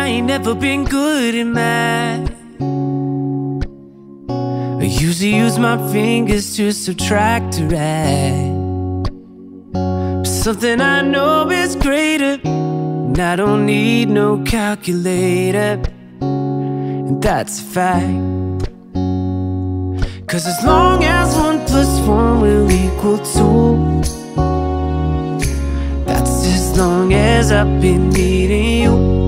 I ain't never been good at math. I usually use my fingers to subtract or add. But something I know is greater, and I don't need no calculator, and that's a fact. 'Cause as long as 1 + 1 will equal 2, that's as long as I've been needing you.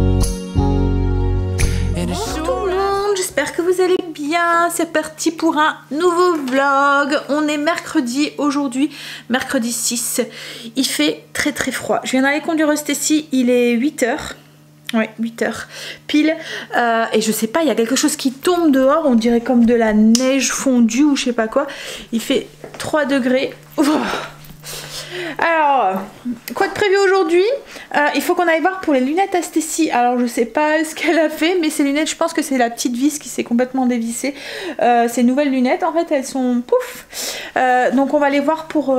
Bonjour tout le monde, j'espère que vous allez bien. C'est parti pour un nouveau vlog. On est mercredi aujourd'hui, mercredi 6. Il fait très froid. Je viens d'aller conduire Stacy, il est 8 h. Ouais, 8 h pile. Et je sais pas, il y a quelque chose qui tombe dehors. On dirait comme de la neige fondue ou je sais pas quoi. Il fait 3 degrés. Ouh. Alors, quoi de prévu aujourd'hui? Il faut qu'on aille voir pour les lunettes à Stacy. Alors, je sais pas ce qu'elle a fait, mais ces lunettes, je pense que c'est la petite vis qui s'est complètement dévissée. Ces nouvelles lunettes, en fait, elles sont pouf. Donc, on va les voir pour...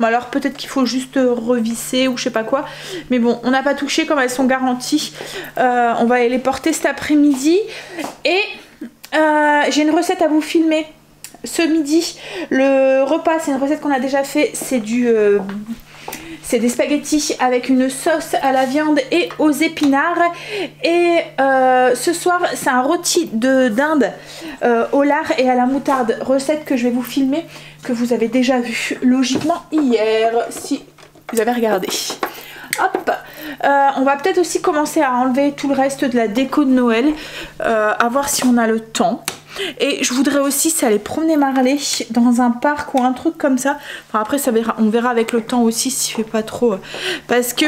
alors peut-être qu'il faut juste revisser ou je sais pas quoi, mais bon, on n'a pas touché comme elles sont garanties. On va aller les porter cet après-midi. Et j'ai une recette à vous filmer ce midi. Le repas, c'est une recette qu'on a déjà fait, c'est c'est des spaghettis avec une sauce à la viande et aux épinards. Et ce soir, c'est un rôti de dinde au lard et à la moutarde. Recette que je vais vous filmer, que vous avez déjà vu logiquement hier, si vous avez regardé. Hop, on va peut-être aussi commencer à enlever tout le reste de la déco de Noël, à voir si on a le temps. Et je voudrais aussi aller promener Marley dans un parc ou un truc comme ça. Enfin, après ça verra, on verra avec le temps aussi s'il fait pas trop, parce que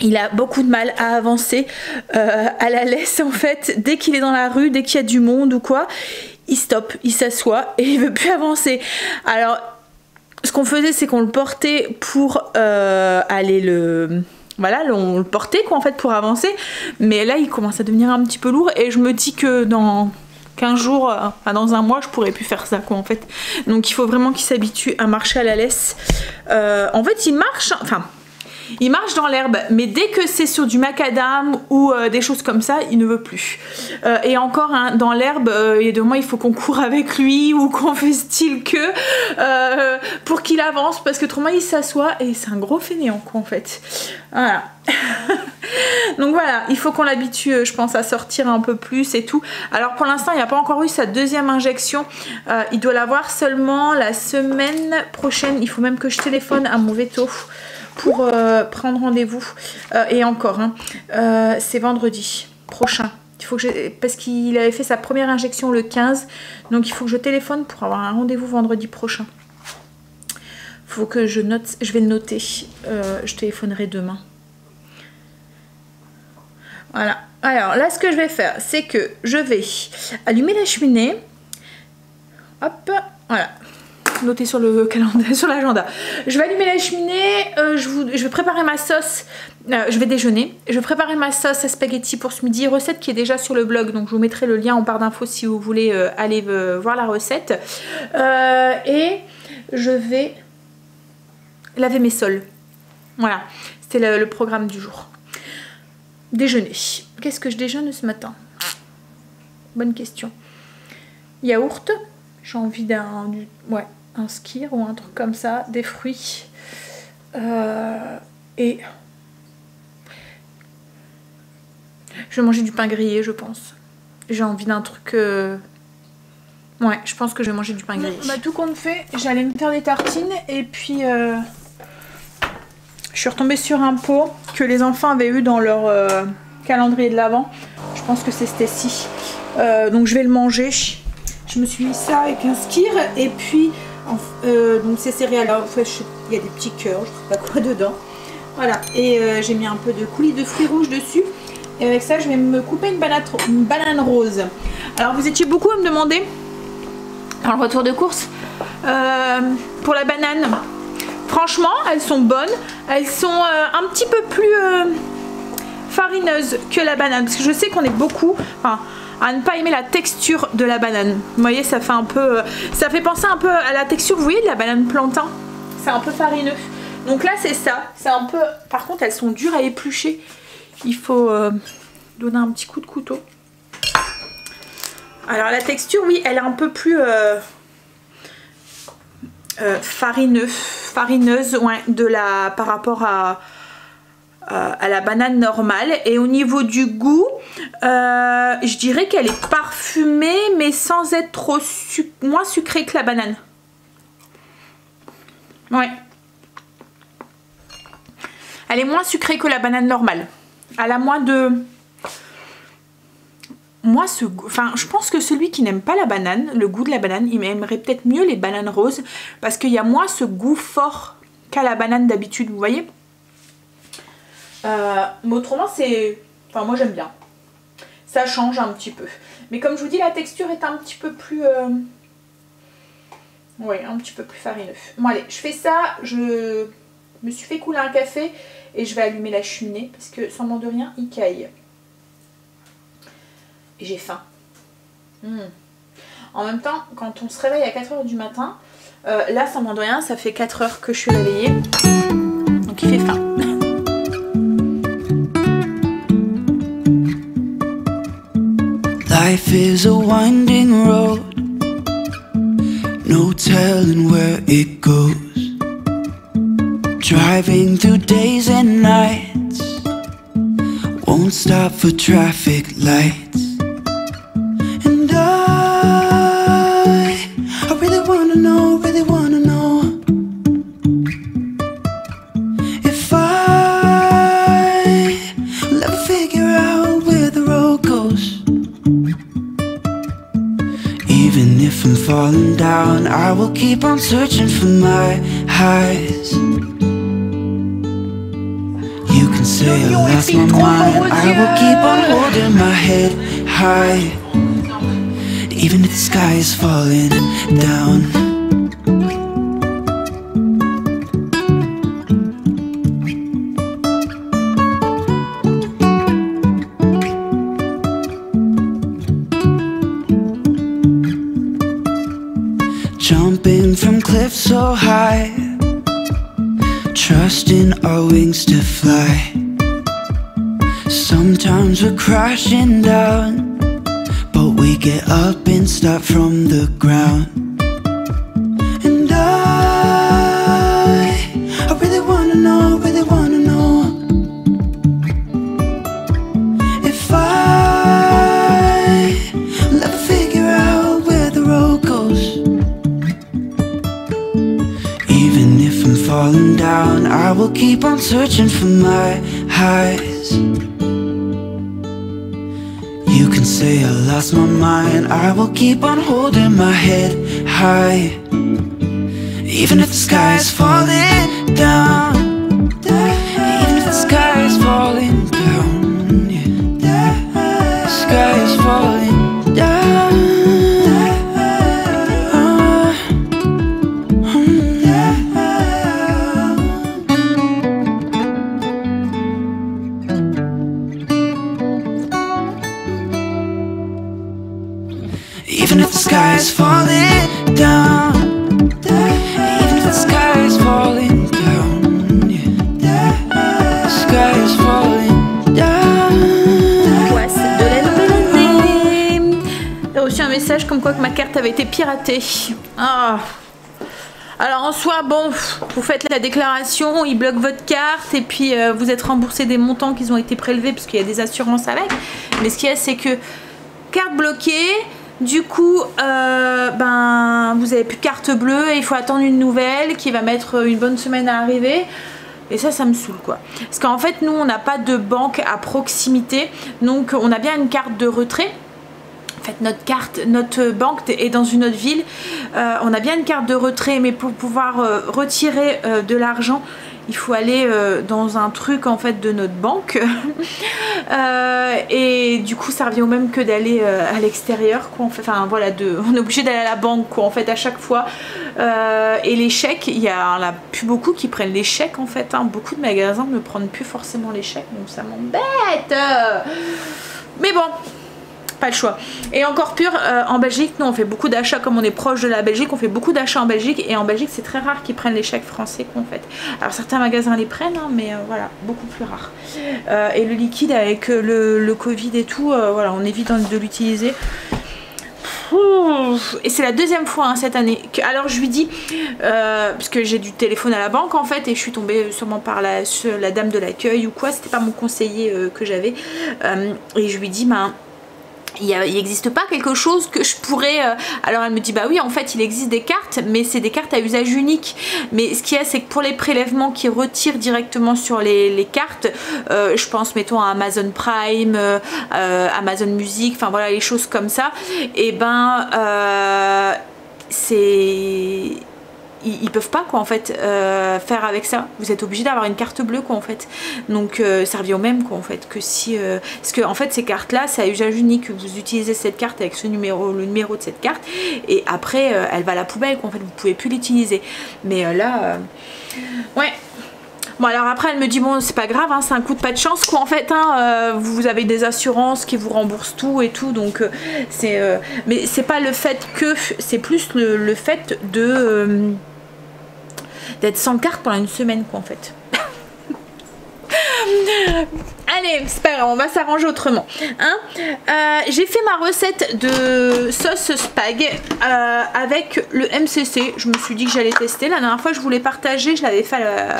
il a beaucoup de mal à avancer à la laisse en fait. Dès qu'il est dans la rue, dès qu'il y a du monde ou quoi, il stoppe, il s'assoit et il veut plus avancer. Alors ce qu'on faisait, c'est qu'on le portait pour aller le... Voilà, on le portait quoi en fait pour avancer. Mais là il commence à devenir un petit peu lourd et je me dis que dans 15 jours, enfin dans un mois, je pourrais plus faire ça quoi en fait. Donc il faut vraiment qu'il s'habitue à marcher à la laisse. En fait il marche, enfin il marche dans l'herbe, mais dès que c'est sur du macadam ou des choses comme ça, il ne veut plus. Et encore, hein, dans l'herbe, il y a des moments, il faut qu'on court avec lui ou qu'on fait style que pour qu'il avance, parce que autrement il s'assoit et c'est un gros fainéant quoi en fait. Voilà. Donc voilà, il faut qu'on l'habitue, je pense, à sortir un peu plus et tout. Alors pour l'instant, il n'a pas encore eu sa deuxième injection. Il doit l'avoir seulement la semaine prochaine. Il faut même que je téléphone à mon veto pour prendre rendez-vous. Et encore, hein, c'est vendredi prochain. Il faut que parce qu'il avait fait sa première injection le 15. Donc il faut que je téléphone pour avoir un rendez-vous vendredi prochain. Faut que je note, je vais le noter. Je téléphonerai demain. Voilà. Alors là, ce que je vais faire, c'est que je vais allumer la cheminée. Hop, voilà. Noter sur le calendrier, sur l'agenda. Je vais allumer la cheminée. Je vais préparer ma sauce. Je vais déjeuner. Je vais préparer ma sauce à spaghetti pour ce midi. Recette qui est déjà sur le blog. Donc je vous mettrai le lien en barre d'infos si vous voulez aller voir la recette. Et je vais laver mes sols. Voilà. C'était le programme du jour. Déjeuner. Qu'est-ce que je déjeune ce matin? Bonne question. Yaourt. J'ai envie d'un skyr ou un truc comme ça. Des fruits. Et je vais manger du pain grillé, je pense. J'ai envie d'un truc... Ouais, je pense que je vais manger du pain grillé. Bah, tout compte fait, j'allais me faire des tartines et puis... Je suis retombée sur un pot que les enfants avaient eu dans leur calendrier de l'Avent. Je pense que c'est Stacy. Donc je vais le manger. Je me suis mis ça avec un skyr. Et puis, donc c'est céréales. En fait, il y a des petits cœurs, je ne sais pas quoi dedans. Voilà. Et j'ai mis un peu de coulis de fruits rouges dessus. Et avec ça, je vais me couper une banane rose. Alors vous étiez beaucoup à me demander, dans le retour de course, pour la banane. Franchement, elles sont bonnes. Elles sont un petit peu plus farineuses que la banane. Parce que je sais qu'on est beaucoup à ne pas aimer la texture de la banane. Vous voyez, ça fait un peu... ça fait penser un peu à la texture, vous voyez, de la banane plantain. C'est un peu farineux. Donc là, c'est ça. C'est un peu... Par contre, elles sont dures à éplucher. Il faut donner un petit coup de couteau. Alors la texture, oui, elle est un peu plus farineuse, ouais, par rapport à la banane normale. Et au niveau du goût, je dirais qu'elle est parfumée, mais sans être trop moins sucrée que la banane. Ouais. Elle est moins sucrée que la banane normale. Elle a moins de... Moi, enfin, je pense que celui qui n'aime pas la banane, le goût de la banane, il aimerait peut-être mieux les bananes roses parce qu'il y a moins ce goût fort qu'à la banane d'habitude, vous voyez. Mais autrement, c'est... Enfin, moi, j'aime bien. Ça change un petit peu. Mais comme je vous dis, la texture est un petit peu plus... Oui, un petit peu plus farineux. Bon, allez, je fais ça. Je me suis fait couler un café et je vais allumer la cheminée parce que, sans m'en de rien, il caille. Et j'ai faim. En même temps, quand on se réveille à 4 h du matin, là, sans m'en de rien, ça fait 4 heures que je suis réveillée. Donc il fait faim. Life is a winding road, no telling where it goes. Driving through days and nights, won't stop for traffic lights. And I really wanna know if I will ever figure out where the road goes. Even if I'm falling down, I will keep on searching for my highs. You can say I lost my mind, I will keep on holding my head high. Even if the sky is falling down. Jumping from cliffs so high, trusting our wings to fly. Sometimes we're crashing down, but we get up and start from the ground. And I really wanna know if I will ever figure out where the road goes. Even if I'm falling down, I will keep on searching for my highs. You can say I lost my mind, I will keep on holding my head high. Even if the sky is falling down, even if the sky is falling down, yeah. The sky is falling down. Even if the sky is falling down, even if the sky is falling down, yeah. The sky is falling down. Ouais, c'est de la nouvelle année. J'ai reçu un message comme quoi que ma carte avait été piratée. Ah. Alors en soi, bon, vous faites la déclaration, ils bloquent votre carte et puis vous êtes remboursé des montants qui ont été prélevés parce qu'il y a des assurances avec. Mais ce qu'il y a, c'est que carte bloquée. Du coup, ben, vous avez plus de carte bleue et il faut attendre une nouvelle qui va mettre une bonne semaine à arriver. Et ça me saoule quoi. Parce qu'en fait, nous, on n'a pas de banque à proximité. Donc, on a bien une carte de retrait. En fait, notre banque est dans une autre ville. On a bien une carte de retrait, mais pour pouvoir retirer de l'argent, il faut aller dans un truc en fait de notre banque. Et du coup, ça revient au même que d'aller à l'extérieur, quoi. Enfin voilà, on est obligé d'aller à la banque, quoi, en fait, à chaque fois. Et les chèques, il y en a plus beaucoup qui prennent les chèques, en fait. Hein. Beaucoup de magasins ne prennent plus forcément les chèques, donc ça m'embête. Mais bon. pas le choix. Et encore pire, en Belgique, nous on fait beaucoup d'achats, comme on est proche de la Belgique, on fait beaucoup d'achats en Belgique, et en Belgique c'est très rare qu'ils prennent les chèques français qu'on fait. Alors certains magasins les prennent, hein, mais voilà, beaucoup plus rare. Et le liquide avec le Covid et tout, voilà, on évite de l'utiliser. Et c'est la deuxième fois hein, cette année que, alors je lui dis parce que j'ai du téléphone à la banque en fait, et je suis tombée sûrement par la dame de l'accueil ou quoi, c'était pas mon conseiller que j'avais, et je lui dis ben il n'existe pas quelque chose que je pourrais... Alors elle me dit bah oui en fait il existe des cartes, mais c'est des cartes à usage unique. Mais ce qu'il y a c'est que pour les prélèvements qui retirent directement sur les cartes, je pense mettons à Amazon Prime, Amazon Music, enfin voilà les choses comme ça, et ben c'est... Ils peuvent pas quoi en fait faire avec ça. Vous êtes obligé d'avoir une carte bleue quoi en fait. Donc ça revient au même quoi en fait que si parce que en fait ces cartes là c'est à usage unique. Vous utilisez cette carte avec ce numéro, le numéro de cette carte, et après elle va à la poubelle quoi en fait. Vous pouvez plus l'utiliser. Mais là ouais. Bon alors après elle me dit bon c'est pas grave hein, c'est un coup de pas de chance quoi en fait hein, vous avez des assurances qui vous remboursent tout et tout, donc c'est mais c'est pas le fait que, c'est plus le fait de d'être sans carte pendant une semaine quoi en fait. Allez, c'est pas grave, on va s'arranger autrement hein. J'ai fait ma recette de sauce spag avec le MCC. Je me suis dit que j'allais tester. La dernière fois je voulais partager, je l'avais fait à la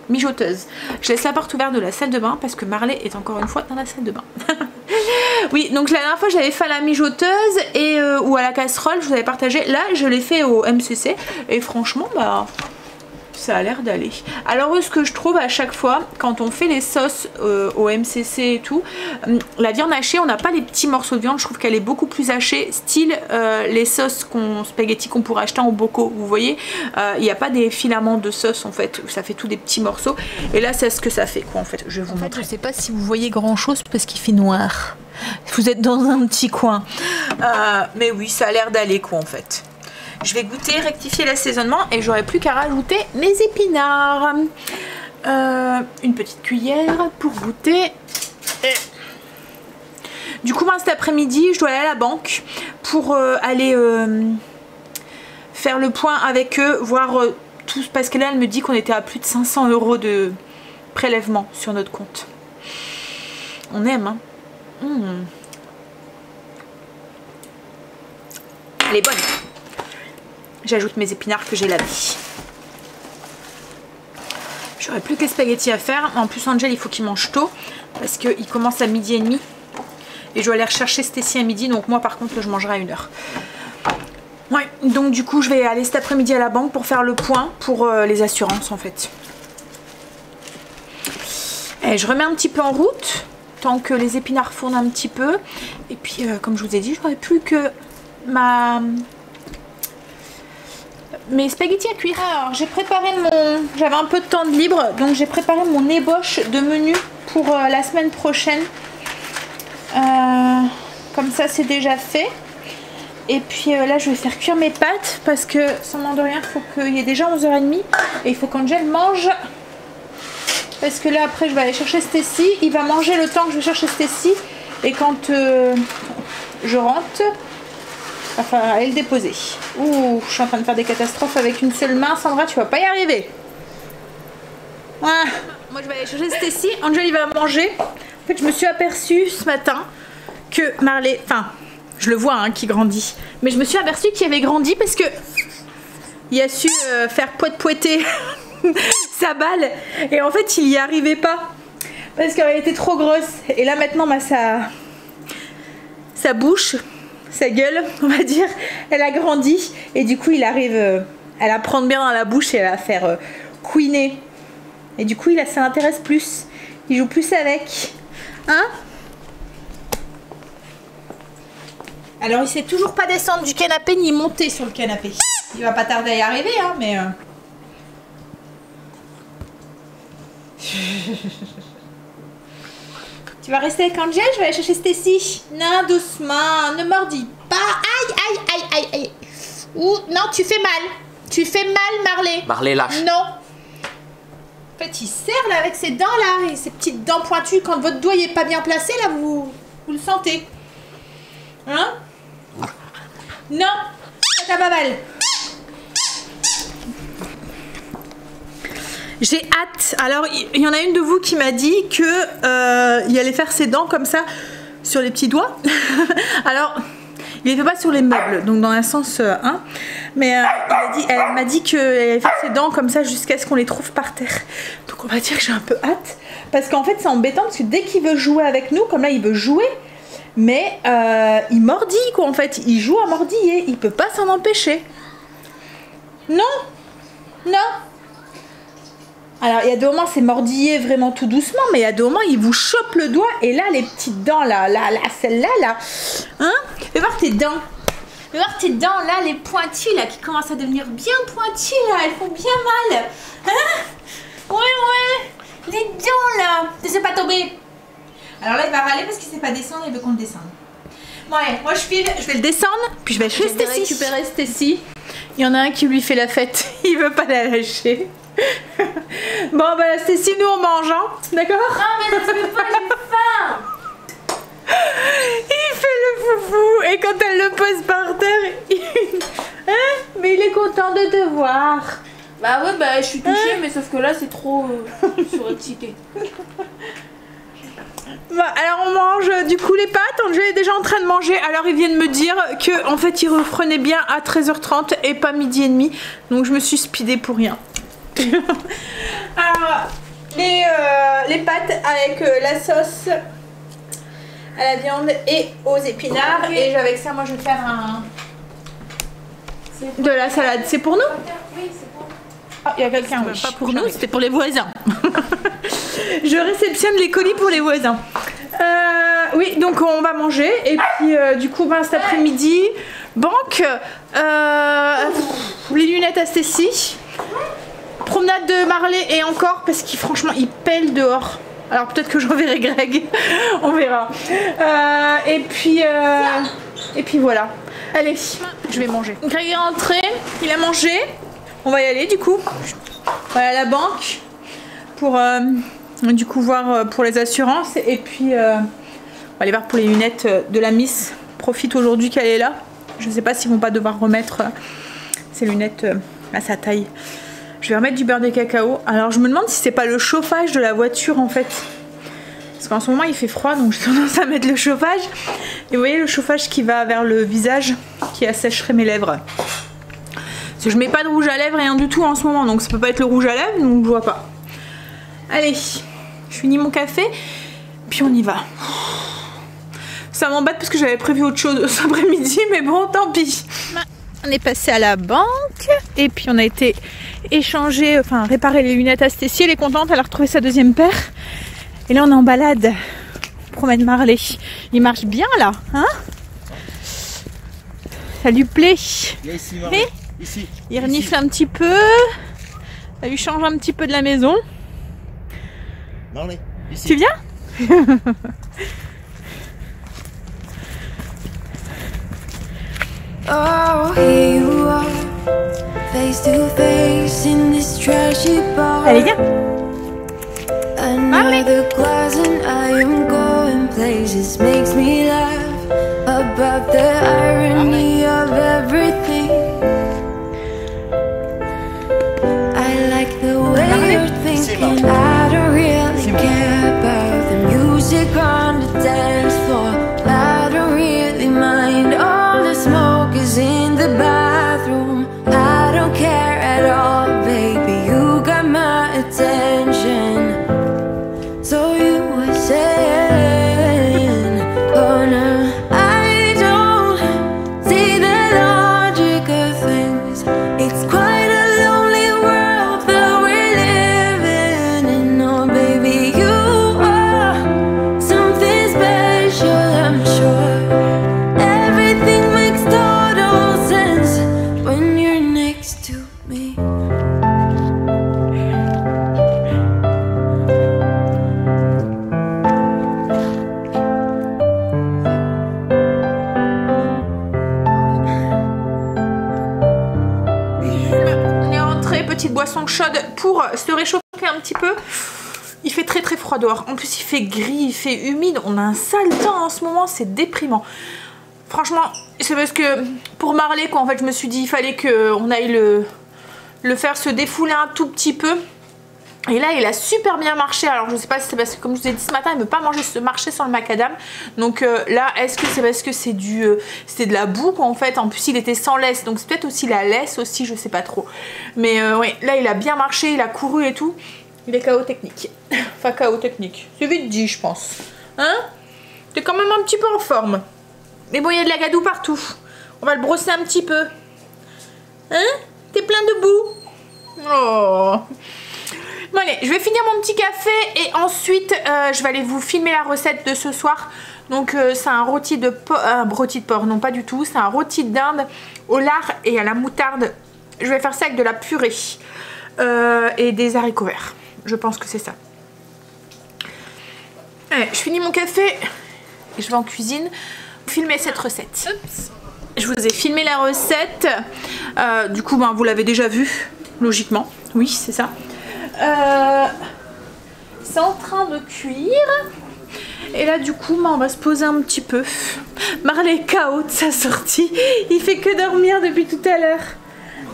mijoteuse. Je laisse la porte ouverte de la salle de bain parce que Marley est encore une fois dans la salle de bain. Oui, donc la dernière fois j'avais fait à la mijoteuse et ou à la casserole, je vous avais partagé. Là je l'ai fait au MCC et franchement bah ça a l'air d'aller. Alors ce que je trouve à chaque fois quand on fait les sauces au MCC et tout, la viande hachée, on n'a pas les petits morceaux de viande, je trouve qu'elle est beaucoup plus hachée, style les sauces spaghetti qu'on pourrait acheter en bocaux, vous voyez, il n'y a pas des filaments de sauce en fait, ça fait tous des petits morceaux, et là c'est ce que ça fait quoi en fait. Je vais vous montrer. Je sais pas si vous voyez grand chose parce qu'il fait noir, vous êtes dans un petit coin, mais oui ça a l'air d'aller quoi en fait. Je vais goûter, rectifier l'assaisonnement et j'aurai plus qu'à rajouter mes épinards. Une petite cuillère pour goûter. Du coup, moi, cet après-midi, je dois aller à la banque pour aller faire le point avec eux, voir tout, parce que là, elle me dit qu'on était à plus de 500 € de prélèvement sur notre compte. On aime, hein. Elle est bonne. J'ajoute mes épinards que j'ai lavés. J'aurais plus que les spaghettis à faire. En plus Angel il faut qu'il mange tôt parce qu'il commence à 12h30 et je dois aller rechercher Stécie à midi, donc moi par contre je mangerai à 1h. Ouais, donc du coup je vais aller cet après-midi à la banque pour faire le point pour les assurances en fait. Et je remets un petit peu en route tant que les épinards fondent un petit peu, et puis comme je vous ai dit, j'aurais plus que mes spaghettis à cuire. Alors j'ai préparé j'avais un peu de temps de libre, donc j'ai préparé mon ébauche de menu pour la semaine prochaine. Comme ça c'est déjà fait. Et puis là je vais faire cuire mes pâtes parce que sans de rien il faut qu'il y ait déjà 11h30 et il faut qu'Angel mange. Parce que là après je vais aller chercher Stécie, il va manger le temps que je vais chercher Stécie, et quand je rentre, enfin aller le déposer. Ouh, je suis en train de faire des catastrophes avec une seule main. Sandra, tu vas pas y arriver. Ah, moi je vais aller chercher Stécie, Angel il va manger. En fait je me suis aperçue ce matin que Marley, enfin je le vois hein, qui grandit, mais je me suis aperçue qu'il avait grandi parce que il a su faire poète-poêter sa balle, et en fait il y arrivait pas parce qu'elle était trop grosse, et là maintenant bah, sa bouche, sa gueule on va dire, elle a grandi, et du coup il arrive à la prendre bien dans la bouche et à la faire couiner, et du coup ça l'intéresse plus, il joue plus avec, hein. Alors il sait toujours pas descendre du canapé ni monter sur le canapé. Il va pas tarder à y arriver hein, mais tu vas rester avec Angel, je vais aller chercher Stécie. Non, doucement, ne mordis pas. Aïe, aïe, aïe, aïe, aïe. Ouh, non, tu fais mal. Tu fais mal, Marley. Marley, lâche. Non. En fait, il serre là avec ses dents là, et ses petites dents pointues. Quand votre doigt n'est pas bien placé, là, vous le sentez. Hein? Non, ça va mal. J'ai hâte. Alors, il y en a une de vous qui m'a dit que il allait faire ses dents comme ça sur les petits doigts. Alors, il ne les fait pas sur les meubles, donc dans un sens 1. Mais elle m'a dit qu'elle allait faire ses dents comme ça jusqu'à ce qu'on les trouve par terre. Donc on va dire que j'ai un peu hâte. Parce qu'en fait, c'est embêtant parce que dès qu'il veut jouer avec nous, comme là, il veut jouer. Mais il mordille quoi en fait, il joue à mordiller, il peut pas s'en empêcher. Non, non. Alors il y a des moments c'est mordiller vraiment tout doucement, mais il y a des moments il vous chope le doigt et là les petites dents là, celle-là là, hein? Fais voir tes dents. Fais voir tes dents là, les pointues là qui commencent à devenir bien pointues là, elles font bien mal. Hein? Ouais, les dents là, laissez pas tomber. Alors là, il va râler parce qu'il ne sait pas descendre, il veut qu'on le descende. Ouais, moi je file, je vais le descendre, puis je vais juste récupérer Stécie. Il y en a un qui lui fait la fête, il veut pas la lâcher. Bon, bah Stécie, nous on mange, hein, d'accord? Non, mais ça se fait pas, j'ai faim. Il fait le foufou, et quand elle le pose par terre, hein? Mais il est content de te voir. Bah ouais, bah je suis touchée, mais sauf que là c'est trop surexcité. Bah, alors on mange du coup les pâtes, Angel est déjà en train de manger, alors ils viennent me dire que en fait ils reprenait bien à 13h30 et pas midi et demi, donc je me suis speedée pour rien. Alors les pâtes avec la sauce à la viande et aux épinards, et avec ça moi je vais faire de la salade. C'est pour nous? Oui, c'est pour nous. Ah, il y a quelqu'un, oui. Pas pour nous, c'était pour les voisins. Je réceptionne les colis pour les voisins. Oui, donc on va manger. Et puis du coup, ben, cet après-midi, banque, les lunettes à Stécie, promenade de Marley et encore, parce qu'il franchement, il pèle dehors. Alors peut-être que je reverrai Greg, on verra. Et puis voilà. Allez, je vais manger. Greg est rentré, il a mangé. On va y aller du coup. On va aller à la banque pour du coup voir pour les assurances, et puis on va aller voir pour les lunettes de la Miss. Profite aujourd'hui qu'elle est là. Je ne sais pas s'ils vont pas devoir remettre ces lunettes à sa taille. Je vais remettre du beurre de cacao. Alors je me demande si c'est pas le chauffage de la voiture en fait. Parce qu'en ce moment il fait froid, donc j'ai tendance à mettre le chauffage. Et vous voyez le chauffage qui va vers le visage, qui assècherait mes lèvres. Parce que je mets pas de rouge à lèvres, rien du tout en ce moment, donc ça peut pas être le rouge à lèvres, donc je vois pas. Allez, je finis mon café, puis on y va. Ça m'embête parce que j'avais prévu autre chose cet après-midi, mais bon, tant pis. On est passé à la banque, et puis on a été échanger, enfin réparer les lunettes à Stécie. Elle est contente, elle a retrouvé sa deuxième paire. Et là on est en balade, on promène Marley. Il marche bien là, hein? Ça lui plaît. Ici, Marley. Ici. Il renifle un petit peu. Ça lui change un petit peu de la maison. Marley, ici. Tu viens? Oh, here you are, face to face in this trashy bar. Allez, viens. Another glass and I am going places. Makes me laugh about the irony of everything. I like the way you're thinking. I don't really care about the music on the dance floor. I don't really mind all the smoke is in the bathroom. I don't care at all, baby. You got my attention. So you were saying, oh no, I don't see the logic of things. It's quite a lonely world that we're living in. Oh baby, you are something special, I'm sure. Everything makes total sense when you're next to me. On est rentré, petite boisson chaude pour se réchauffer un petit peu. Il fait très très froid dehors. En plus il fait gris, il fait humide. On a un sale temps en ce moment, c'est déprimant. franchement, c'est parce que pour Marley quoi, en fait, je me suis dit il fallait qu'on aille le faire se défouler un tout petit peu. Et là il a super bien marché. Alors je sais pas si c'est parce que comme je vous ai dit ce matin il ne veut pas marcher sans le macadam. Donc là est-ce que c'est parce que c'est c'était de la boue quoi, en fait. En plus il était sans laisse, donc c'est peut-être aussi la laisse aussi, je sais pas trop. Mais ouais, là il a bien marché, il a couru et tout. Il est KO technique. Enfin KO technique, c'est vite dit je pense. Hein? T'es quand même un petit peu en forme. Mais bon il y a de la gadoue partout. On va le brosser un petit peu. Hein? T'es plein de boue. Oh. Bon allez, je vais finir mon petit café et ensuite je vais aller vous filmer la recette de ce soir. Donc c'est un rôti de porc, non pas du tout, c'est un rôti de dinde au lard et à la moutarde. Je vais faire ça avec de la purée et des haricots verts. Je pense que c'est ça. Allez, je finis mon café et je vais en cuisine filmer cette recette. Oups. Je vous ai filmé la recette. Du coup, ben, vous l'avez déjà vu, logiquement. Oui, c'est ça. C'est en train de cuire. Et là du coup on va se poser un petit peu. Marley est KO de sa sortie. Il fait que dormir depuis tout à l'heure.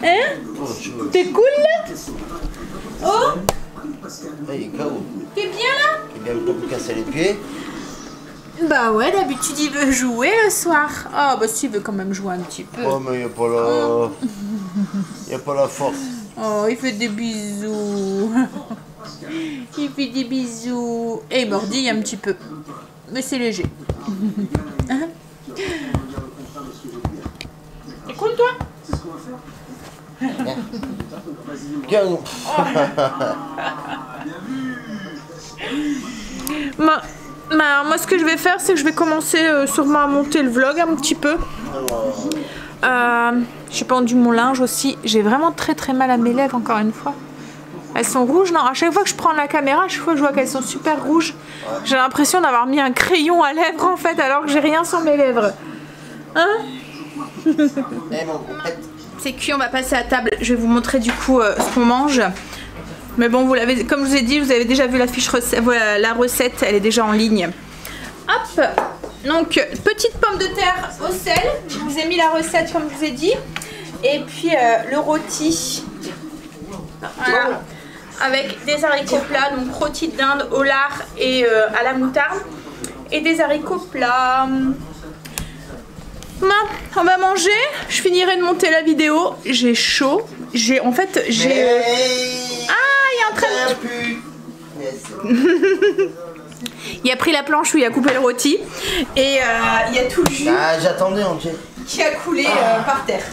Hein? T'es cool là? Oh? Il est KO. T'es bien là? Il vient pour me casser les pieds. Bah ouais, d'habitude il veut jouer le soir. Ah bah si, il veut quand même jouer un petit peu. Oh mais il n'y a pas la... Il n'y a pas la force. Oh, il fait des bisous. Il fait des bisous. Et il mordille un petit peu. Mais c'est léger. Hein? C'est cool toi? Bien. Moi ce que je vais faire c'est que je vais commencer sûrement à monter le vlog un petit peu. J'ai pendu mon linge aussi. J'ai vraiment très mal à mes lèvres encore une fois. Elles sont rouges, non? À chaque fois que je prends la caméra, à chaque fois je vois qu'elles sont super rouges. J'ai l'impression d'avoir mis un crayon à lèvres en fait alors que j'ai rien sur mes lèvres. Hein? C'est cuit, on va passer à table. Je vais vous montrer du coup ce qu'on mange. Mais bon, comme je vous ai dit, vous avez déjà vu la fiche recette. Voilà, la recette, elle est déjà en ligne. Hop! Donc, petite pomme de terre au sel. Je vous ai mis la recette comme je vous ai dit. Et puis le rôti. Voilà. Avec des haricots plats, donc rôti de dinde au lard et à la moutarde. Et des haricots plats. On va manger. Je finirai de monter la vidéo. J'ai chaud. En fait, j'ai... Ah, il est en train de... Il a pris la planche où il a coupé le rôti. Et il y a tout le jus j'attendais, ok. qui a coulé par terre.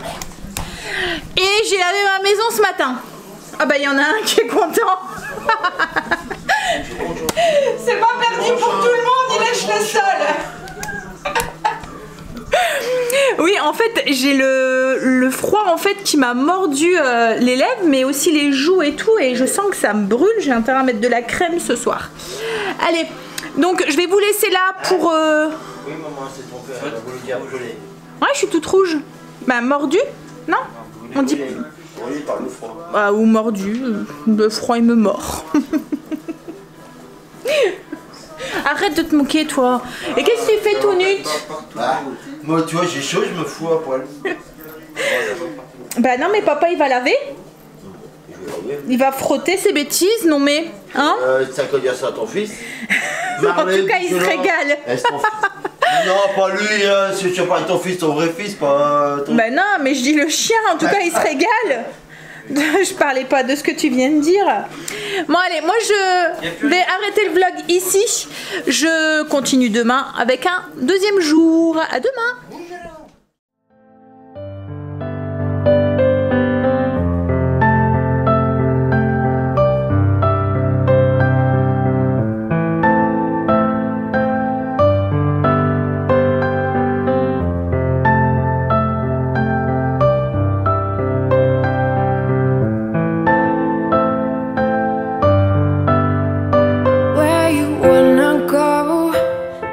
Et j'ai lavé ma maison ce matin. Ah bah il y en a un qui est content. C'est pas perdu pour tout le monde, il lèche le sol. Oui, en fait j'ai le froid en fait qui m'a mordu les lèvres mais aussi les joues et tout et je sens que ça me brûle. J'ai intérêt à mettre de la crème ce soir. Allez, donc je vais vous laisser là pour... Oui maman, c'est ton père, elle a voulu dire brûler. Ouais, je suis toute rouge. Bah mordu? Non? On dit... Oui, par le froid. Bah, ou mordu. Le froid il me mord. Arrête de te moquer toi. Et qu'est-ce que tu fais tout nu? Ah, moi tu vois j'ai chaud, je me fous à poil. Bah non mais papa il va laver. Il va frotter ses bêtises, non mais... Hein? Ça peut dire ça à ton fils. En tout cas il se régale. Non, pas lui, hein. Si tu parles de ton fils, ton vrai fils, pas ton... Bah non, mais je dis le chien, en tout cas il se régale. Je parlais pas de ce que tu viens de dire. Bon allez, moi je vais arrêter le vlog ici. Je continue demain avec un deuxième jour. À demain.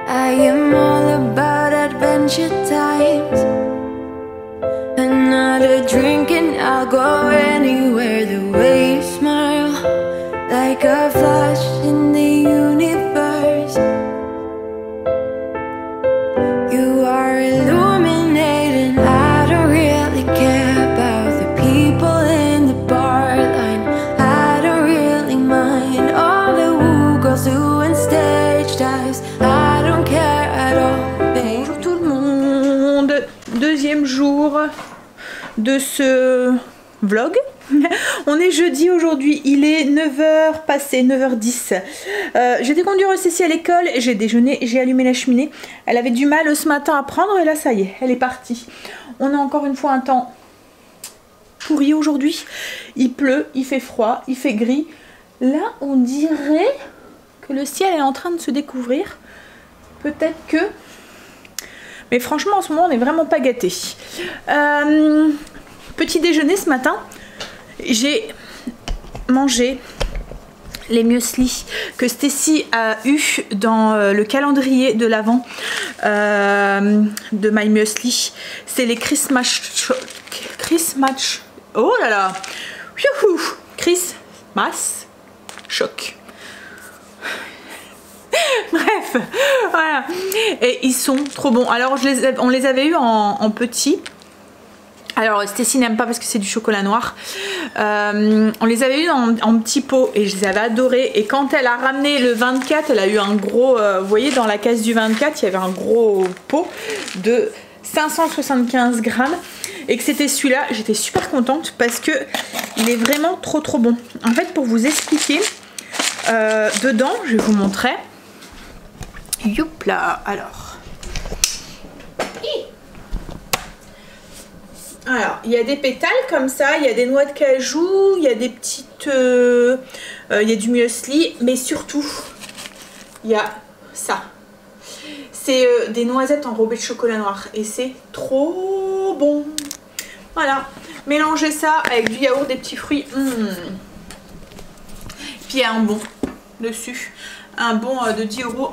I am all about adventure. jour de ce vlog. On est jeudi aujourd'hui, il est 9h passé, 9h10. J'ai été conduire Cécile à l'école, j'ai déjeuné, j'ai allumé la cheminée. Elle avait du mal ce matin à prendre et là ça y est, elle est partie. On a encore une fois un temps pourri aujourd'hui. Il pleut, il fait froid, il fait gris. Là on dirait que le ciel est en train de se découvrir. Peut-être que... Mais franchement en ce moment on n'est vraiment pas gâtés. Petit déjeuner ce matin. J'ai mangé les muesli que Stacy a eu dans le calendrier de l'Avent de My Muesli. C'est les Christmas oh là là, Christmas Choc. Bref, voilà. Et ils sont trop bons. Alors on les avait eu en petits. Alors Stacy n'aime pas parce que c'est du chocolat noir. On les avait eu en petits pots et je les avais adorés. Et quand elle a ramené le 24, elle a eu un gros... vous voyez dans la caisse du 24, il y avait un gros pot de 575 grammes. Et que c'était celui-là, j'étais super contente parce que il est vraiment trop bon. En fait pour vous expliquer, dedans, je vais vous montrer. Youpla, alors... Alors, il y a des pétales comme ça, il y a des noix de cajou, il y a des petites... il y a du muesli, mais surtout, il y a ça. C'est des noisettes enrobées de chocolat noir et c'est trop bon. Voilà, mélangez ça avec du yaourt, des petits fruits. Puis il y a un bon dessus, un bon de 10 €.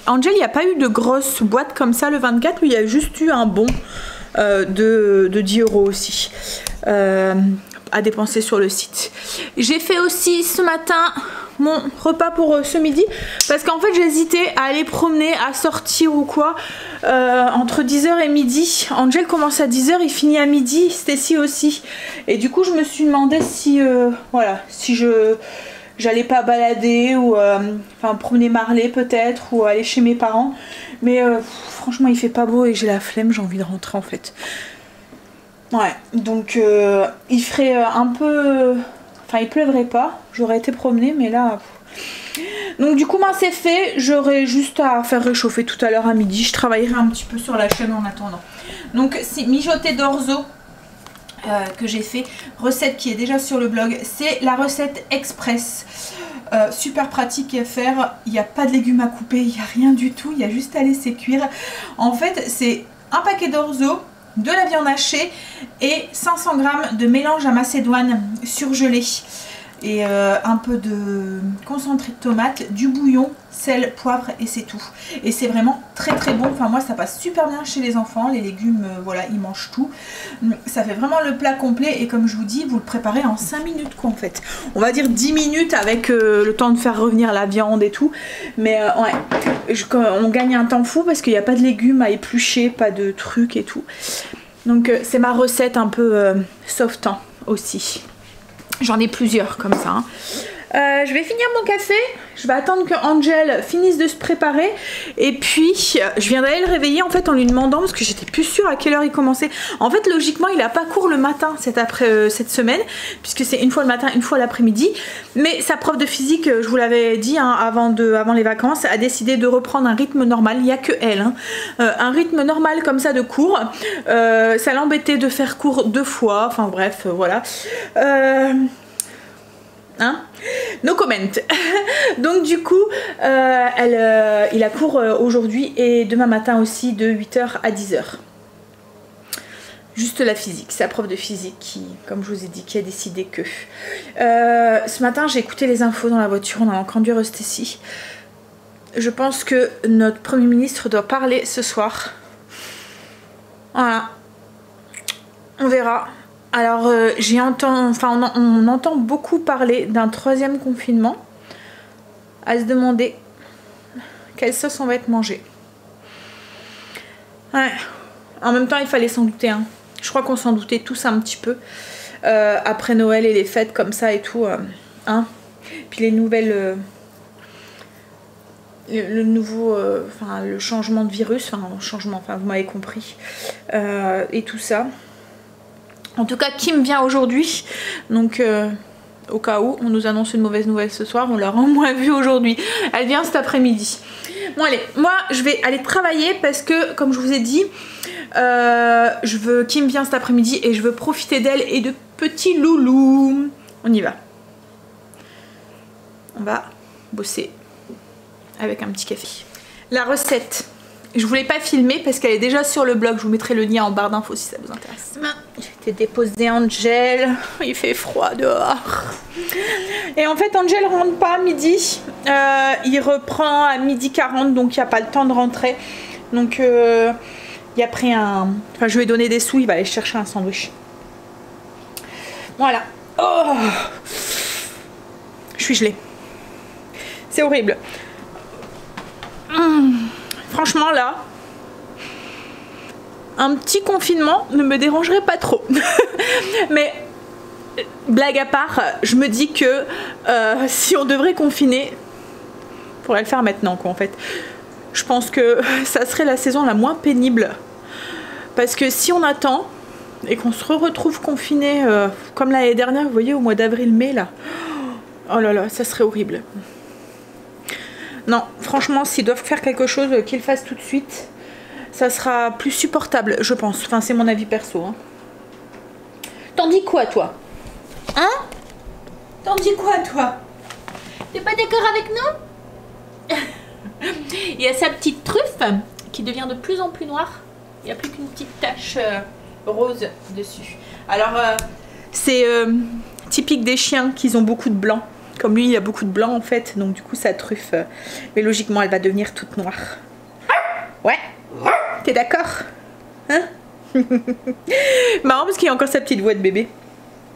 Angel, il n'y a pas eu de grosse boîte comme ça le 24, mais il y a juste eu un bon. De 10 € aussi à dépenser sur le site. J'ai fait aussi ce matin mon repas pour ce midi parce qu'en fait j'hésitais à aller promener, à sortir ou quoi entre 10h et midi. Angel commence à 10h, il finit à midi, Stacy aussi. Et du coup je me suis demandé si voilà, si j'allais pas balader ou enfin promener Marley peut-être ou aller chez mes parents. Mais franchement il fait pas beau et j'ai la flemme, j'ai envie de rentrer en fait. Ouais, donc il ferait un peu... Enfin il pleuvrait pas, j'aurais été promener mais là... Donc du coup c'est fait, j'aurai juste à faire réchauffer tout à l'heure à midi. Je travaillerai un petit peu sur la chaîne en attendant. Donc c'est mijoté d'orzo que j'ai fait, recette qui est déjà sur le blog. C'est la recette express. Super pratique à faire, il n'y a pas de légumes à couper, il n'y a rien du tout, il y a juste à laisser cuire. En fait c'est un paquet d'orzo, de la viande hachée et 500 g de mélange à macédoine surgelé et un peu de concentré de tomate, du bouillon, sel, poivre et c'est tout. Et c'est vraiment très bon, enfin moi ça passe super bien chez les enfants, les légumes voilà ils mangent tout. Ça fait vraiment le plat complet et comme je vous dis vous le préparez en 5 minutes quoi en fait. On va dire 10 minutes avec le temps de faire revenir la viande et tout. Mais ouais, on gagne un temps fou parce qu'il n'y a pas de légumes à éplucher, pas de trucs et tout. Donc c'est ma recette un peu soft hein, aussi. J'en ai plusieurs comme ça. Hein. Je vais finir mon café. Je vais attendre que Angel finisse de se préparer. Et puis, je viendrai le réveiller en fait en lui demandant, parce que j'étais plus sûre à quelle heure il commençait. En fait, logiquement, il n'a pas cours le matin cette semaine, puisque c'est une fois le matin, une fois l'après-midi. Mais sa prof de physique, je vous l'avais dit hein, avant les vacances, a décidé de reprendre un rythme normal. Il n'y a que elle. Hein. Un rythme normal comme ça de cours. Ça l'embêtait de faire cours 2 fois. Enfin bref, voilà. Hein? No comment. Donc du coup il a cours aujourd'hui et demain matin aussi de 8h à 10h. Juste la physique, sa prof de physique qui, comme je vous ai dit, qui a décidé que ce matin j'ai écouté les infos dans la voiture en allant conduire Stacy. Je pense que notre Premier ministre doit parler ce soir. Voilà, on verra. Alors on entend beaucoup parler d'un 3e confinement, à se demander quelle sauce on va être mangé. Ouais. En même temps il fallait s'en douter. Hein. Je crois qu'on s'en doutait tous un petit peu. Après Noël et les fêtes comme ça et tout. Hein. Puis les nouvelles le nouveau, enfin le changement de virus, enfin vous m'avez compris, et tout ça. En tout cas, Kim vient aujourd'hui, donc au cas où on nous annonce une mauvaise nouvelle ce soir, on l'aura au moins vue aujourd'hui. Elle vient cet après-midi. Bon allez, moi je vais aller travailler parce que comme je vous ai dit, Kim vient cet après-midi et je veux profiter d'elle et de petits loulous. On y va. On va bosser avec un petit café. La recette, je voulais pas filmer parce qu'elle est déjà sur le blog, je vous mettrai le lien en barre d'infos si ça vous intéresse. J'ai déposé Angel, il fait froid dehors. Et en fait Angel rentre pas à midi, il reprend à 12h40, donc il n'y a pas le temps de rentrer. Donc il a pris un... Enfin je lui ai donné des sous, il va aller chercher un sandwich. Voilà. Oh, je suis gelée. C'est horrible. Franchement là, un petit confinement ne me dérangerait pas trop. Mais blague à part, je me dis que si on devrait confiner, il faudrait le faire maintenant quoi en fait. Je pense que ça serait la saison la moins pénible. Parce que si on attend et qu'on se retrouve confiné comme l'année dernière, vous voyez au mois d'avril-mai là, oh là là, ça serait horrible. Non, franchement, s'ils doivent faire quelque chose, qu'ils le fassent tout de suite. Ça sera plus supportable, je pense. Enfin, c'est mon avis perso. Hein. T'en dis quoi, toi? Hein? T'en dis quoi, toi? T'es pas d'accord avec nous? Il y a sa petite truffe qui devient de plus en plus noire. Il n'y a plus qu'une petite tache rose dessus. Alors, c'est typique des chiens qu'ils ont beaucoup de blanc. Comme lui, il y a beaucoup de blanc en fait, donc du coup sa truffe, mais logiquement elle va devenir toute noire. Ouais, t'es d'accord? Hein? Marrant parce qu'il y a encore sa petite voix de bébé.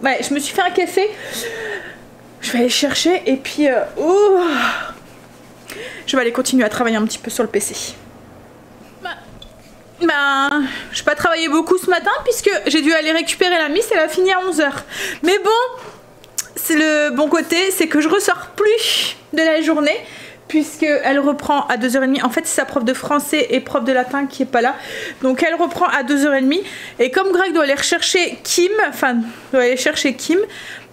Ouais, je me suis fait un café, je vais aller chercher et puis je vais aller continuer à travailler un petit peu sur le PC. Je n'ai pas travaillé beaucoup ce matin puisque j'ai dû aller récupérer la Miss, elle a fini à 11h. Mais bon, c'est le bon côté, c'est que je ressors plus de la journée puisqu'elle reprend à 2h30. En fait, c'est sa prof de français et prof de latin qui est pas là. Donc elle reprend à 2h30. Et comme Greg doit aller chercher Kim,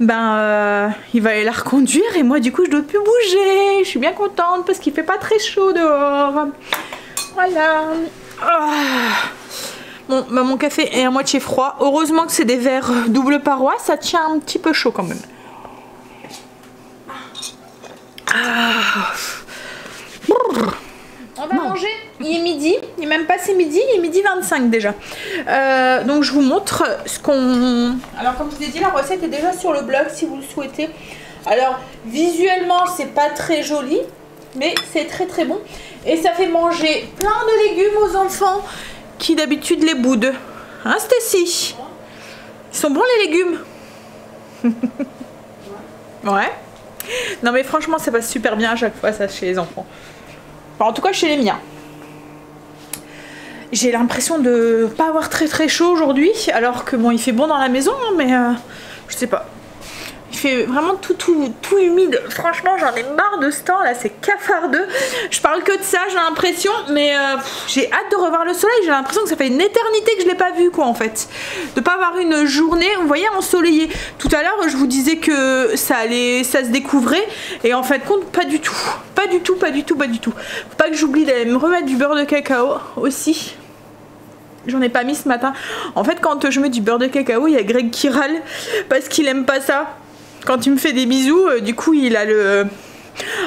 il va aller la reconduire et moi du coup je dois plus bouger. Je suis bien contente parce qu'il fait pas très chaud dehors. Voilà. Bon, mon café est à moitié froid. Heureusement que c'est des verres double paroi, ça tient un petit peu chaud quand même. On va manger, il est midi, il est même passé midi, il est 12h25 déjà. Donc je vous montre ce qu'on... Alors comme je vous ai dit, la recette est déjà sur le blog si vous le souhaitez. Alors visuellement c'est pas très joli, mais c'est très très bon. Et ça fait manger plein de légumes aux enfants qui d'habitude les boudent. Hein Stécie? Ils sont bons les légumes. Ouais. Non mais franchement ça passe super bien à chaque fois ça chez les enfants. Enfin, en tout cas chez les miens. J'ai l'impression de pas avoir très très chaud aujourd'hui. Alors que bon il fait bon dans la maison mais je sais pas. Il fait vraiment tout humide. Franchement j'en ai marre de ce temps là, c'est cafardeux. Je parle que de ça j'ai l'impression. Mais j'ai hâte de revoir le soleil. J'ai l'impression que ça fait une éternité que je l'ai pas vu quoi en fait. De pas avoir une journée, vous voyez, ensoleillée. Tout à l'heure je vous disais que ça se découvrait. Et en fait compte pas du tout. Pas du tout. Faut pas que j'oublie d'aller me remettre du beurre de cacao aussi. J'en ai pas mis ce matin. En fait quand je mets du beurre de cacao, il y a Greg qui râle parce qu'il aime pas ça. Quand il me fait des bisous, du coup il a le...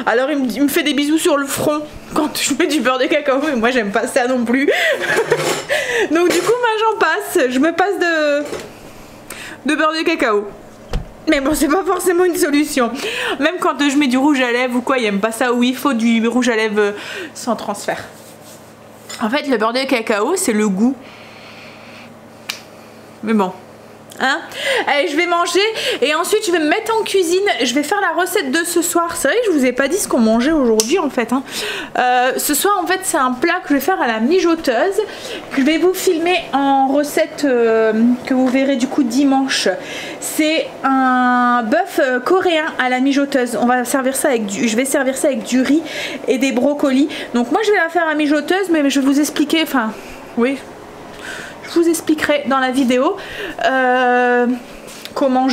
Alors il me fait des bisous sur le front quand je mets du beurre de cacao et moi j'aime pas ça non plus. Donc du coup j'en passe, je me passe de beurre de cacao. Mais bon c'est pas forcément une solution. Même quand je mets du rouge à lèvres ou quoi, il aime pas ça, ou il faut du rouge à lèvres sans transfert. En fait le beurre de cacao c'est le goût. Mais bon. Hein? Allez, je vais manger et ensuite je vais me mettre en cuisine. Je vais faire la recette de ce soir. C'est vrai que je vous ai pas dit ce qu'on mangeait aujourd'hui en fait. Hein. Ce soir en fait c'est un plat que je vais faire à la mijoteuse. Que je vais vous filmer en recette que vous verrez du coup dimanche. C'est un bœuf coréen à la mijoteuse. On va servir ça avec je vais servir ça avec du riz et des brocolis. Donc moi je vais la faire à la mijoteuse, mais je vais vous expliquer. Enfin, oui. Je vous expliquerai dans la vidéo comment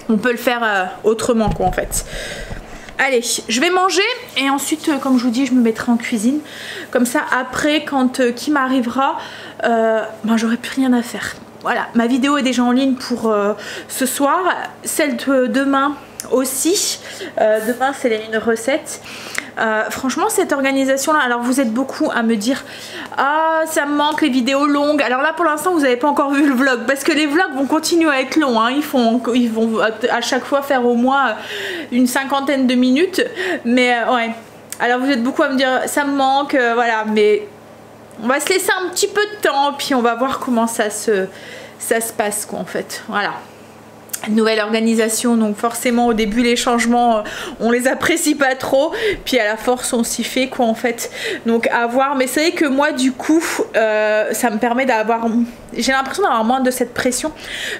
on peut le faire autrement quoi en fait. Allez, je vais manger et ensuite comme je vous dis je me mettrai en cuisine. Comme ça après quand Kim arrivera ben, j'aurai plus rien à faire. Voilà, ma vidéo est déjà en ligne pour ce soir. Celle de demain aussi. Demain c'est une recette. Franchement cette organisation là, alors vous êtes beaucoup à me dire ah ça me manque les vidéos longues. Alors là pour l'instant vous n'avez pas encore vu le vlog parce que les vlogs vont continuer à être longs hein. Ils vont à chaque fois faire au moins une 50aine de minutes, mais ouais, alors vous êtes beaucoup à me dire ça me manque, voilà, mais on va se laisser un petit peu de temps puis on va voir comment ça se passe quoi en fait, voilà. Nouvelle organisation, donc forcément au début les changements on les apprécie pas trop, puis à la force on s'y fait quoi en fait, donc à voir. Mais c'est vrai que moi du coup ça me permet d'avoir, j'ai l'impression d'avoir moins de cette pression.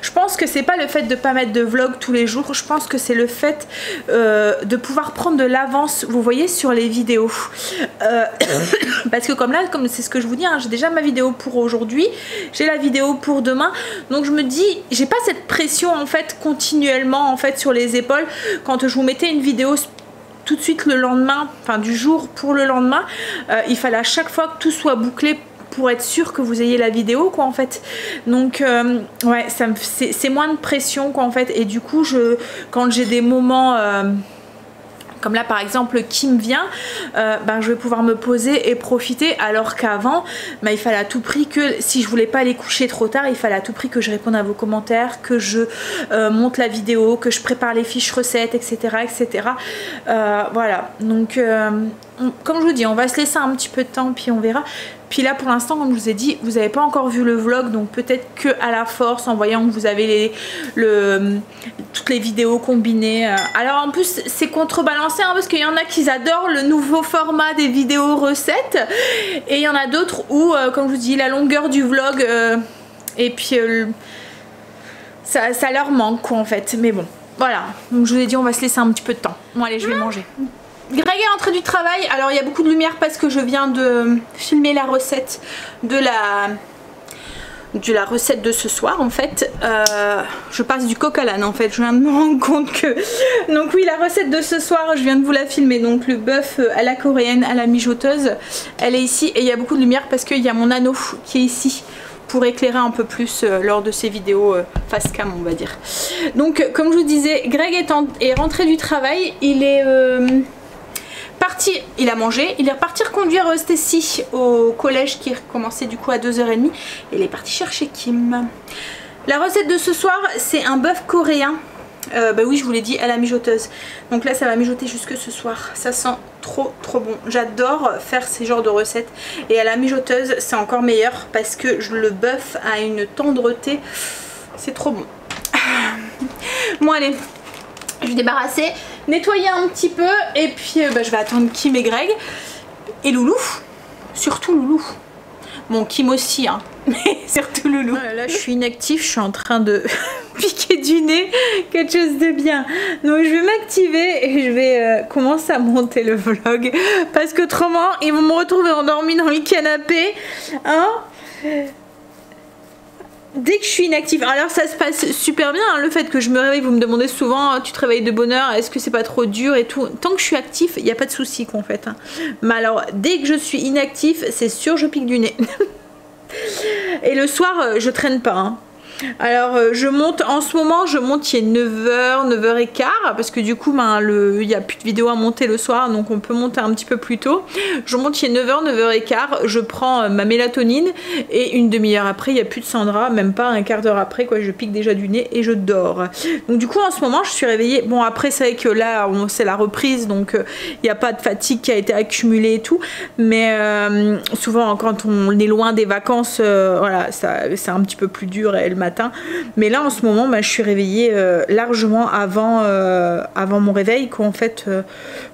Je pense que c'est pas le fait de pas mettre de vlog tous les jours, je pense que c'est le fait de pouvoir prendre de l'avance, vous voyez, sur les vidéos parce que comme là, comme c'est ce que je vous dis hein, j'ai déjà ma vidéo pour aujourd'hui, j'ai la vidéo pour demain, donc je me dis j'ai pas cette pression en fait continuellement en fait sur les épaules. Quand je vous mettais une vidéo tout de suite le lendemain, enfin du jour pour le lendemain, il fallait à chaque fois que tout soit bouclé pour être sûr que vous ayez la vidéo quoi en fait. Donc ouais, c'est moins de pression quoi en fait, et du coup quand j'ai des moments comme là par exemple Kim vient, ben, je vais pouvoir me poser et profiter, alors qu'avant ben, il fallait à tout prix que, si je voulais pas aller coucher trop tard, il fallait à tout prix que je réponde à vos commentaires, que je monte la vidéo, que je prépare les fiches recettes, etc. etc. Voilà, donc comme je vous dis on va se laisser un petit peu de temps puis on verra. Puis là pour l'instant comme je vous ai dit vous n'avez pas encore vu le vlog, donc peut-être que à la force en voyant que vous avez toutes les vidéos combinées. Alors en plus c'est contrebalancé hein, parce qu'il y en a qui adorent le nouveau format des vidéos recettes et il y en a d'autres où comme je vous dis la longueur du vlog et puis ça leur manque quoi en fait. Mais bon voilà, donc je vous ai dit on va se laisser un petit peu de temps. Bon allez, je vais manger. Greg est rentré du travail, alors il y a beaucoup de lumière parce que je viens de filmer la recette de la recette de ce soir en fait. Je passe du coq à l'âne en fait, je viens de me rendre compte que... Donc oui, la recette de ce soir je viens de vous la filmer, donc le bœuf à la coréenne à la mijoteuse, elle est ici et il y a beaucoup de lumière parce qu'il y a mon anneau qui est ici pour éclairer un peu plus lors de ces vidéos face cam on va dire. Donc comme je vous disais, Greg est rentré du travail, il est... parti, il a mangé, il est reparti reconduire Stacy au collège qui recommençait du coup à 2h30 et il est parti chercher Kim. La recette de ce soir c'est un bœuf coréen, bah oui je vous l'ai dit, à la mijoteuse, donc là ça va mijoter jusque ce soir, ça sent trop bon, j'adore faire ces genres de recettes et à la mijoteuse c'est encore meilleur parce que le bœuf a une tendreté, c'est trop bon. Bon allez, je vais débarrasser, nettoyer un petit peu et puis bah, je vais attendre Kim et Greg et Loulou, surtout Loulou. Bon Kim aussi hein, mais surtout Loulou. Oh là, je suis inactive, je suis en train de piquer du nez, quelque chose de bien. Donc je vais m'activer et je vais commencer à monter le vlog parce que autrement ils vont me retrouver endormie dans le canapé hein. Dès que je suis inactive, alors ça se passe super bien hein, le fait que je me réveille, vous me demandez souvent tu te réveilles de bonne heure, est-ce que c'est pas trop dur et tout. Tant que je suis actif il n'y a pas de souci en fait hein. Mais alors dès que je suis inactif c'est sûr je pique du nez. Et le soir je traîne pas hein. Alors je monte, en ce moment je monte, il est 9h, 9h15 parce que du coup ben, il n'y a plus de vidéos à monter le soir donc on peut monter un petit peu plus tôt. Je monte, il est 9h, 9h15, je prends ma mélatonine et une demi-heure après il n'y a plus de Sandra, même pas un quart d'heure après quoi, je pique déjà du nez et je dors. Donc du coup en ce moment je suis réveillée, bon après c'est vrai que là c'est la reprise donc il n'y a pas de fatigue qui a été accumulée et tout, mais souvent quand on est loin des vacances voilà c'est un petit peu plus dur et le matin matin. Mais là, en ce moment, bah, je suis réveillée largement avant mon réveil, quoi, en fait.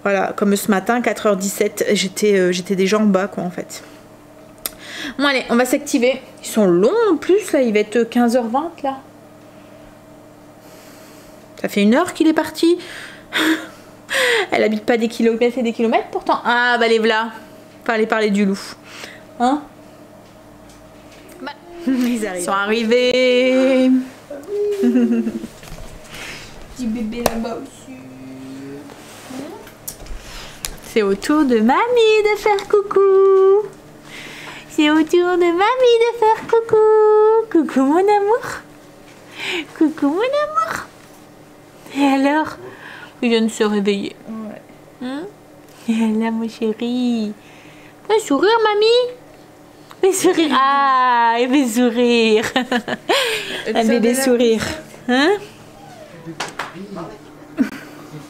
Voilà, comme ce matin, 4h17, j'étais déjà en bas, quoi, en fait. Bon, allez, on va s'activer. Ils sont longs en plus, là. Il va être 15h20, là. Ça fait 1 heure qu'il est parti. Elle habite pas des kilomètres, elle fait des kilomètres pourtant. Ah, bah les voilà. Fallait parler du loup. Hein? Bah, ils sont arrivés. Petit bébé là-bas aussi. C'est au tour de mamie de faire coucou. C'est au tour de mamie de faire coucou. Coucou mon amour. Coucou mon amour. Et alors? Il vient de se réveiller. Ouais. Hein? Et là, mon chéri. Fais sourire, mamie. Fais sourire. Ah, il fait sourire. Un bébé sourire. Hein?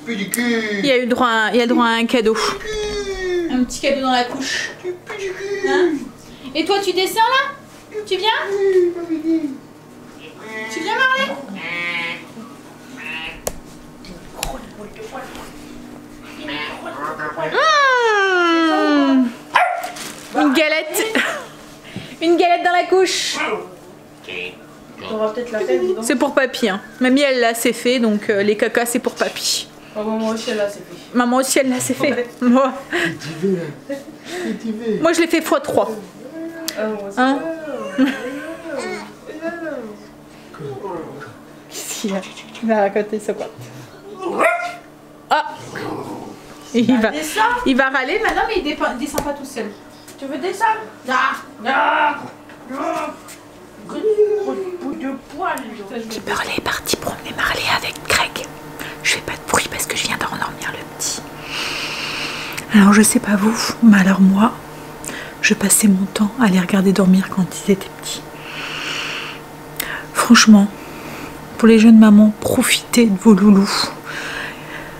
Il a eu droit à, un cadeau. Un petit cadeau dans la couche. Hein? Et toi, tu descends là? Tu viens? Tu viens, Marley? Une galette. Une galette dans la couche. T'auras peut-être la tête, dis donc. C'est pour papy, hein. Mamie elle l'a c'est fait, donc les cacas c'est pour papy. Oh, maman aussi, elle a, c'est fait. Maman aussi elle l'a c'est fait. Moi je l'ai fait x3. Hein? Qu'est-ce qu'il a? Tu vas raconter ça quoi? Ah! Il va râler maintenant, mais il descend pas tout seul. Tu veux descendre? Bout de poil. Kimberly est partie promener Marley avec Greg. Je fais pas de bruit parce que je viens de rendormir le petit. Alors je sais pas vous, mais alors moi, je passais mon temps à les regarder dormir quand ils étaient petits. Franchement, pour les jeunes mamans, profitez de vos loulous.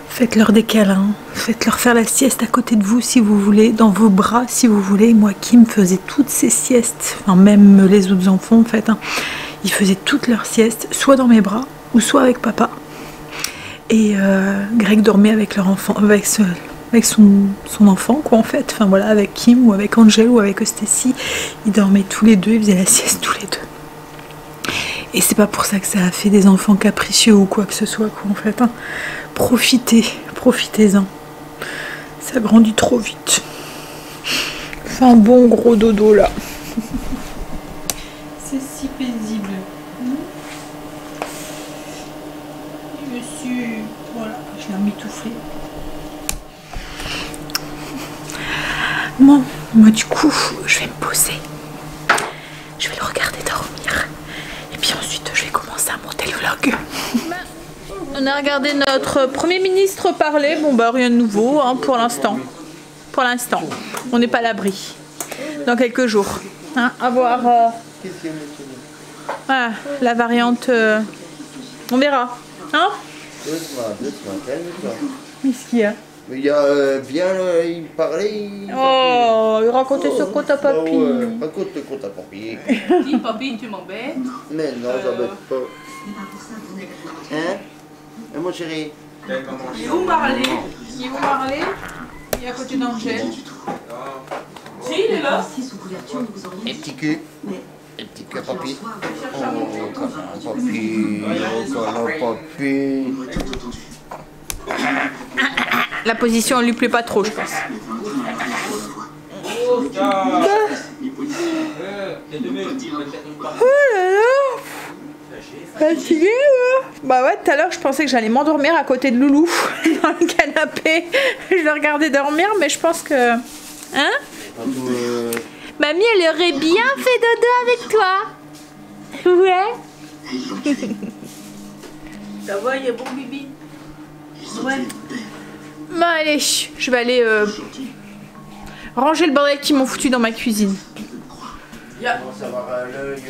Faites-leur des câlins, faites-leur faire la sieste à côté de vous si vous voulez, dans vos bras si vous voulez. Moi, Kim faisait toutes ses siestes, enfin même les autres enfants en fait, hein, ils faisaient toutes leurs siestes, soit dans mes bras ou soit avec papa. Et Greg dormait avec leur enfant, avec son enfant quoi en fait, enfin voilà, avec Kim ou avec Angel ou avec Stacy. Ils dormaient tous les deux, ils faisaient la sieste tous les deux. Et c'est pas pour ça que ça a fait des enfants capricieux ou quoi que ce soit quoi en fait, hein. Profitez-en. Ça grandit trop vite. Fais un bon gros dodo là. C'est si paisible. Monsieur, voilà, je l'ai emmitouflé. Bon, moi du coup, je vais me poser. Je vais le regarder dormir. Et puis ensuite, je vais commencer à monter le vlog. On a regardé notre Premier ministre parler. Bon bah rien de nouveau hein, pour l'instant. Pour l'instant. On n'est pas à l'abri. Dans quelques jours. Hein, à voir voilà, la variante. On verra. Hein? Qu'est-ce qu'il y a? Il y a bien, il parlait. Oh, il racontait ce conte à papy. Raconte le conte à papy. Dis, papy, tu m'embêtes. Mais non, j'embête pas. Hein? Et mon chéri? Il est où Marley? Il est où Marley? Il est à côté d'Angèle. Si, il est là. Et petit cul. Et petit cul à papy. Oh, papy. Oh, papy. La position elle lui plaît pas trop je pense. Oh là là. Fatigué ouais. Bah ouais, tout à l'heure je pensais que j'allais m'endormir à côté de Loulou dans le canapé. Je le regardais dormir mais je pense que... Hein? Mamie elle aurait bien fait dodo avec toi. Ouais. Ça va, il est bon bibi. Ouais. Bon allez, je vais aller ranger le bordel qu'ils m'ont foutu dans ma cuisine.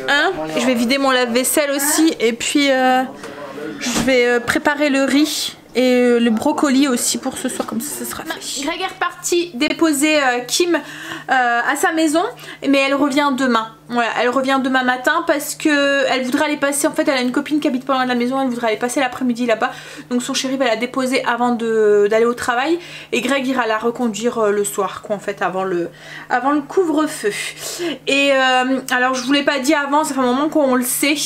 Hein? Je vais vider mon lave-vaisselle aussi et puis je vais préparer le riz et le brocoli aussi pour ce soir, comme ça sera fait. Greg est reparti déposer Kim à sa maison mais elle revient demain. Voilà, elle revient demain matin parce que elle voudrait aller passer, en fait elle a une copine qui habite pas loin de la maison, elle voudrait aller passer l'après-midi là-bas, donc son chéri va la déposer avant d'aller au travail et Greg ira la reconduire le soir quoi en fait avant le couvre-feu. Et alors je vous l'ai pas dit avant, ça fait un moment qu'on le sait,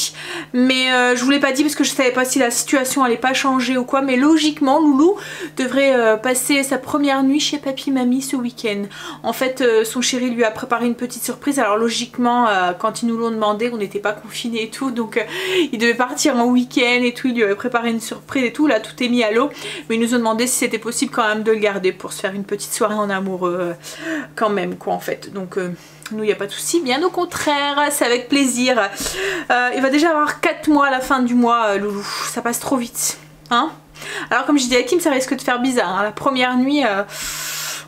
mais je vous l'ai pas dit parce que je savais pas si la situation allait pas changer ou quoi, mais logiquement Loulou devrait passer sa première nuit chez papy mamie ce week-end. En fait son chéri lui a préparé une petite surprise, alors logiquement quand ils nous l'ont demandé, on n'était pas confinés et tout, donc il devait partir en week-end et tout, il lui avait préparé une surprise et tout, là tout est mis à l'eau, mais ils nous ont demandé si c'était possible quand même de le garder pour se faire une petite soirée en amoureux quand même quoi en fait, donc nous il n'y a pas de souci, bien au contraire, c'est avec plaisir. Il va déjà avoir 4 mois à la fin du mois Loulou, ça passe trop vite hein. Alors comme je dis à Kim, ça risque de faire bizarre hein. La première nuit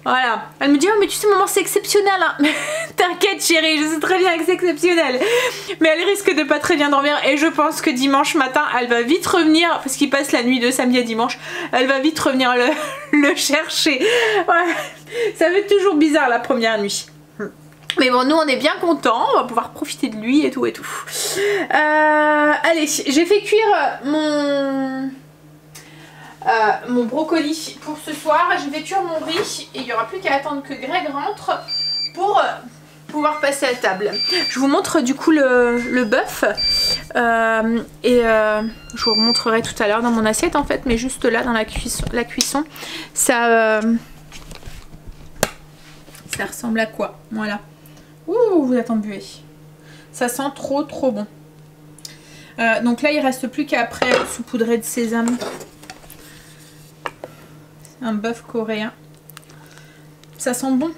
voilà, elle me dit oh mais tu sais maman c'est exceptionnel hein. T'inquiète chérie, je sais très bien que c'est exceptionnel, mais elle risque de pas très bien dormir et je pense que dimanche matin elle va vite revenir, parce qu'il passe la nuit de samedi à dimanche, elle va vite revenir le chercher. Ouais. Ça fait toujours bizarre la première nuit. Mais bon, nous on est bien contents, on va pouvoir profiter de lui et tout et tout. Allez, j'ai fait cuire mon brocoli pour ce soir, je vais cuire mon riz et il n'y aura plus qu'à attendre que Greg rentre pour pouvoir passer à table. Je vous montre du coup le bœuf je vous remontrerai tout à l'heure dans mon assiette en fait, mais juste là dans la cuisson ça ressemble à quoi? Voilà. Ouh, vous êtes embué. Ça sent trop bon. Donc là il reste plus qu'à après saupoudrer de sésame. Un bœuf coréen. Ça sent bon.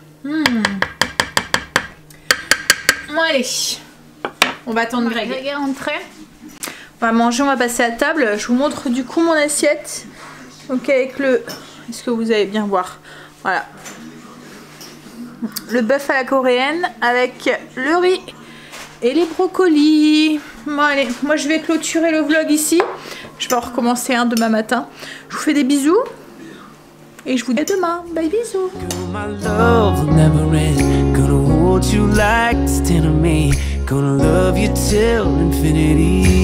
Bon allez, on va attendre Greg est rentré. On va manger, on va passer à table. Je vous montre du coup mon assiette. Donc avec le... Est-ce que vous allez bien voir? Voilà. Le bœuf à la coréenne avec le riz et les brocolis. Bon allez, moi je vais clôturer le vlog ici. Je vais en recommencer un demain matin. Je vous fais des bisous. Et je vous dis à demain. Bye bisous. My love will never end. Gonna hold you like this to me. Gonna love you till infinity.